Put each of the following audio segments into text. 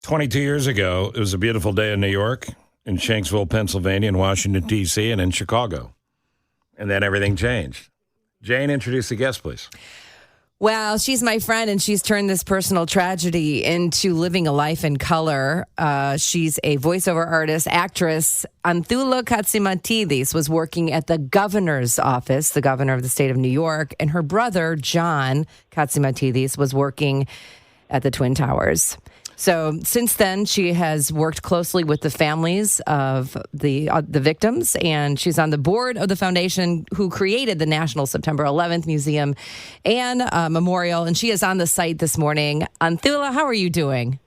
22 years ago, it was a beautiful day in New York, in Shanksville, Pennsylvania, in Washington, D.C., and in Chicago. And then everything changed. Jane, introduce the guest, please. Well, she's my friend, and she's turned this personal tragedy into living a life in color. She's a voiceover artist, actress. Anthoula Katsimatides was working at the governor's office, the governor of the state of New York, and her brother, John Katsimatides, was working at the Twin Towers. So since then, she has worked closely with the families of the victims, and she's on the board of the foundation who created the National September 11th Museum and Memorial, and she is on the site this morning. Anthoula, how are you doing?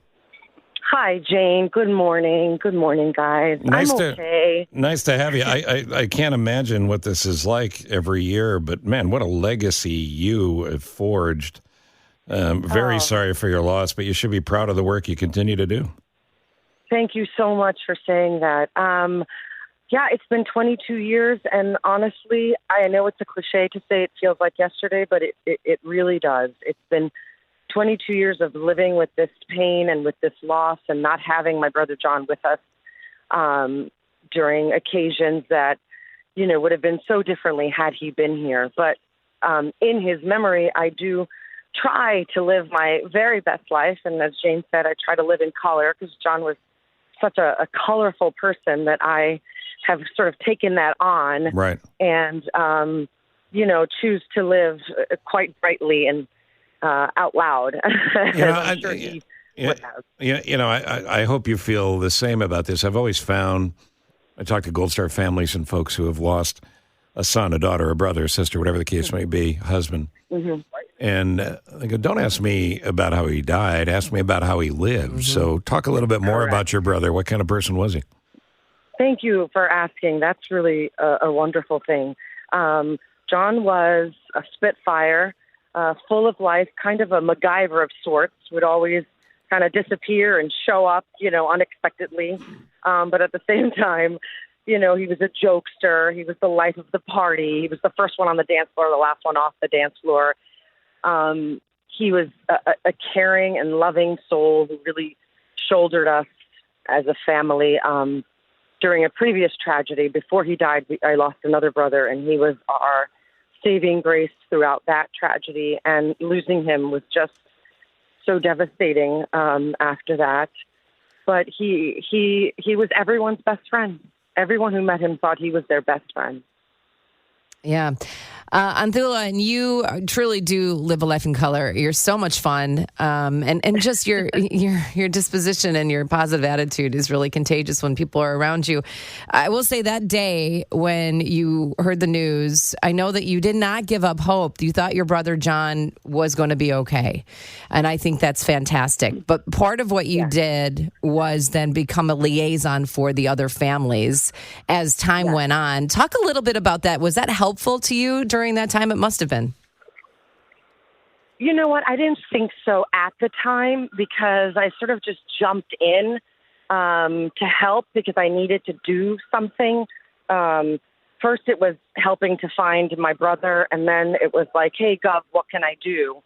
Hi, Jane. Good morning. Good morning, guys. I'm okay. Nice to have you. I can't imagine what this is like every year, but man, what a legacy you have forged. Very sorry for your loss, but you should be proud of the work you continue to do. Thank you so much for saying that. Yeah, it's been 22 years, and honestly, I know it's a cliche to say it feels like yesterday, but it really does. It's been 22 years of living with this pain and with this loss and not having my brother John with us during occasions that, would have been so differently had he been here. But in his memory, I do try to live my very best life. And as Jane said, I try to live in color because John was such a colorful person that I have sort of taken that on. Right. And, choose to live quite brightly and out loud. I'm sure he would have. I hope you feel the same about this. I've always found, I talk to Gold Star families and folks who have lost a son, a daughter, a brother, a sister, whatever the case may be, husband. Mm-hmm. And I go, don't ask me about how he died. Ask me about how he lived. Mm-hmm. So talk a little bit more about your brother. What kind of person was he? Thank you for asking. That's really a wonderful thing. John was a spitfire, full of life, kind of a MacGyver of sorts, would always kind of disappear and show up, unexpectedly. But at the same time, he was a jokester. He was the life of the party. He was the first one on the dance floor, the last one off the dance floor. He was a caring and loving soul who really shouldered us as a family. During a previous tragedy, before he died, I lost another brother, and he was our saving grace throughout that tragedy. And losing him was just so devastating after that. But he was everyone's best friend. Everyone who met him thought he was their best friend. Yeah. Anthoula, and you truly do live a life in color. You're so much fun. And just your disposition and your positive attitude is really contagious when people are around you. I will say that day when you heard the news, I know that you did not give up hope. You thought your brother John was going to be okay. And I think that's fantastic. But part of what you did was then become a liaison for the other families as time went on. Talk a little bit about that. Was that helpful to you during that time? It must have been. You know what? I didn't think so at the time because I sort of just jumped in to help because I needed to do something. First, it was helping to find my brother, and then it was like, hey, Gov, what can I do?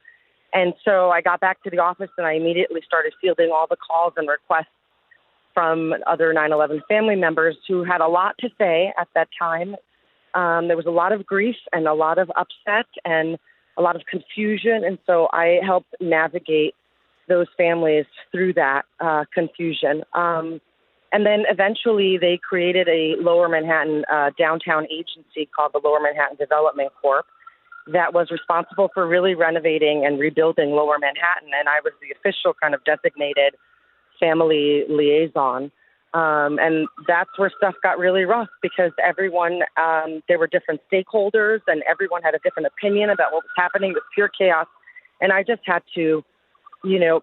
And so I got back to the office, and I immediately started fielding all the calls and requests from other 9/11 family members who had a lot to say at that time. There was a lot of grief and a lot of upset and a lot of confusion. And so I helped navigate those families through that confusion. And then eventually they created a Lower Manhattan downtown agency called the Lower Manhattan Development Corp that was responsible for really renovating and rebuilding Lower Manhattan. And I was the official kind of designated family liaison. And that's where stuff got really rough because everyone, there were different stakeholders and everyone had a different opinion about what was happening. It was pure chaos. And I just had to,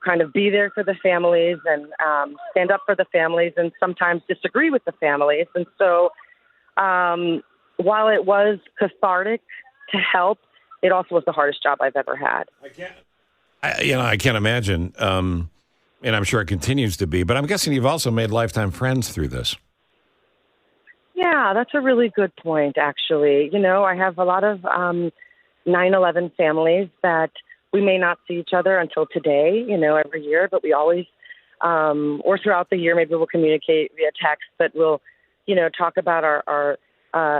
kind of be there for the families and stand up for the families and sometimes disagree with the families. And so while it was cathartic to help, it also was the hardest job I've ever had. I can't imagine. And I'm sure it continues to be, but I'm guessing you've also made lifetime friends through this. Yeah, that's a really good point, actually. I have a lot of 9/11 families that we may not see each other until today, every year, but we always or throughout the year, maybe we'll communicate via text, but we'll, talk about our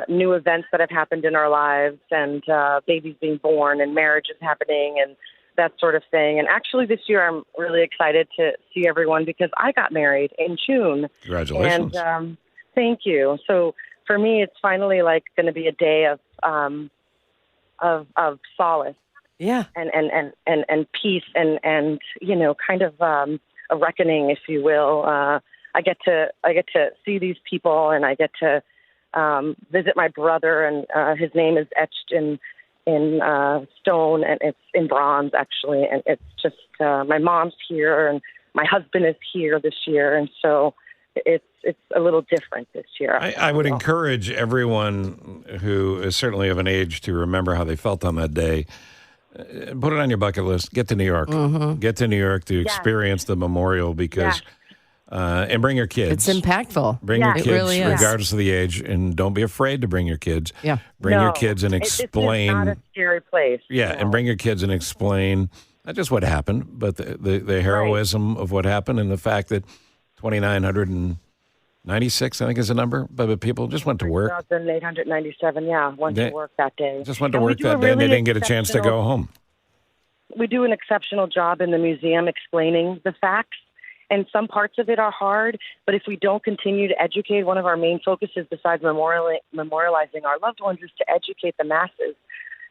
new events that have happened in our lives, and babies being born and marriages happening and that sort of thing. And actually this year I'm really excited to see everyone because I got married in June. Congratulations. And thank you. So for me, it's finally like going to be a day of solace. Yeah. And peace and kind of a reckoning, if you will. I get to see these people, and I get to visit my brother, and his name is etched in stone, and it's in bronze actually, and it's just my mom's here, and my husband is here this year, and so it's a little different this year. I would encourage everyone who is certainly of an age to remember how they felt on that day. Put it on your bucket list. Get to New York. Mm-hmm. Get to New York to experience the memorial because, and bring your kids. It's impactful. Bring your kids, It really is. regardless of the age, and don't be afraid to bring your kids. Yeah. Bring your kids and explain. It's not a scary place. Yeah, and bring your kids and explain not just what happened, but the heroism of what happened and the fact that 2,996, I think is the number, but people just went to work. 2,897, went to work that day. Just went to work that day, and they didn't get a chance to go home. We do an exceptional job in the museum explaining the facts, and some parts of it are hard, but if we don't continue to educate, one of our main focuses besides memorializing our loved ones is to educate the masses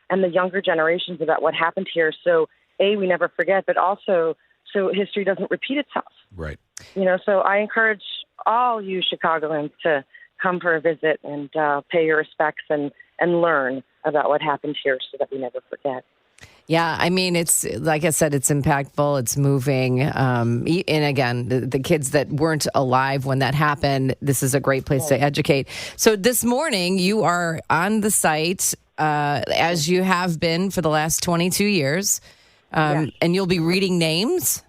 and the younger generations about what happened here. So, we never forget, but also so history doesn't repeat itself. Right. So I encourage all you Chicagoans to come for a visit and pay your respects and learn about what happened here so that we never forget. Yeah, I mean, it's like I said, it's impactful, it's moving. And again, the kids that weren't alive when that happened, this is a great place to educate. So this morning, you are on the site, as you have been for the last 22 years, and you'll be reading names?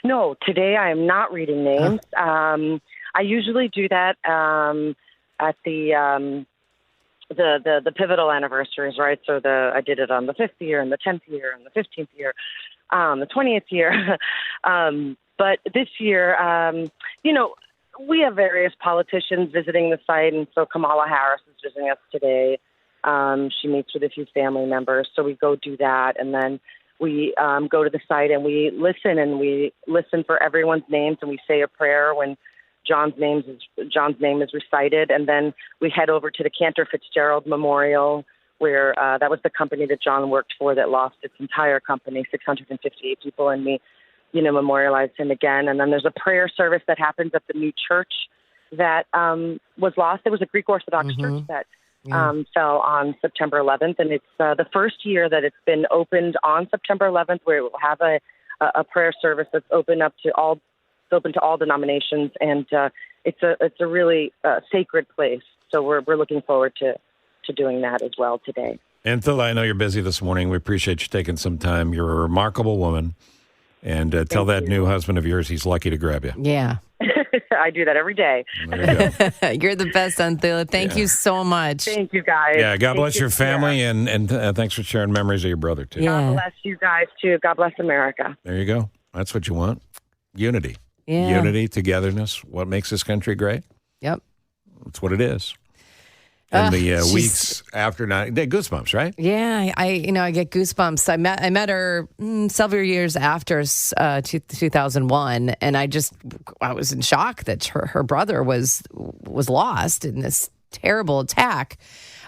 No, today I am not reading names. I usually do that at the pivotal anniversaries, right? So I did it on the 5th year and the 10th year and the 15th year, the 20th year. But this year, we have various politicians visiting the site, and so Kamala Harris is visiting us today. She meets with a few family members, so we go do that, and then we go to the site and we listen for everyone's names, and we say a prayer when John's name is recited, and then we head over to the Cantor Fitzgerald Memorial, where that was the company that John worked for that lost its entire company, 658 people, and we, memorialize him again. And then there's a prayer service that happens at the new church that was lost. It was a Greek Orthodox church that fell on September 11th, and it's the first year that it's been opened on September 11th, where it will have a prayer service that's open to all denominations, and it's a really sacred place. So we're looking forward to doing that as well today. Anthoula, I know you're busy this morning. We appreciate you taking some time. You're a remarkable woman, and tell that new husband of yours he's lucky to grab you. Yeah. I do that every day. There you go. You're the best, Anthoula. Thank you so much. Thank you, guys. Yeah, God bless your family, and thanks for sharing memories of your brother, too. God bless you guys, too. God bless America. There you go. That's what you want. Unity. Yeah. Unity, togetherness. What makes this country great? Yep. That's what it is. And the weeks after they goosebumps, right? Yeah, I get goosebumps. I met her several years after 2001, and I was in shock that her brother was lost in this terrible attack.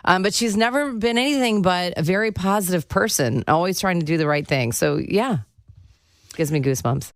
But she's never been anything but a very positive person, always trying to do the right thing. So yeah, gives me goosebumps.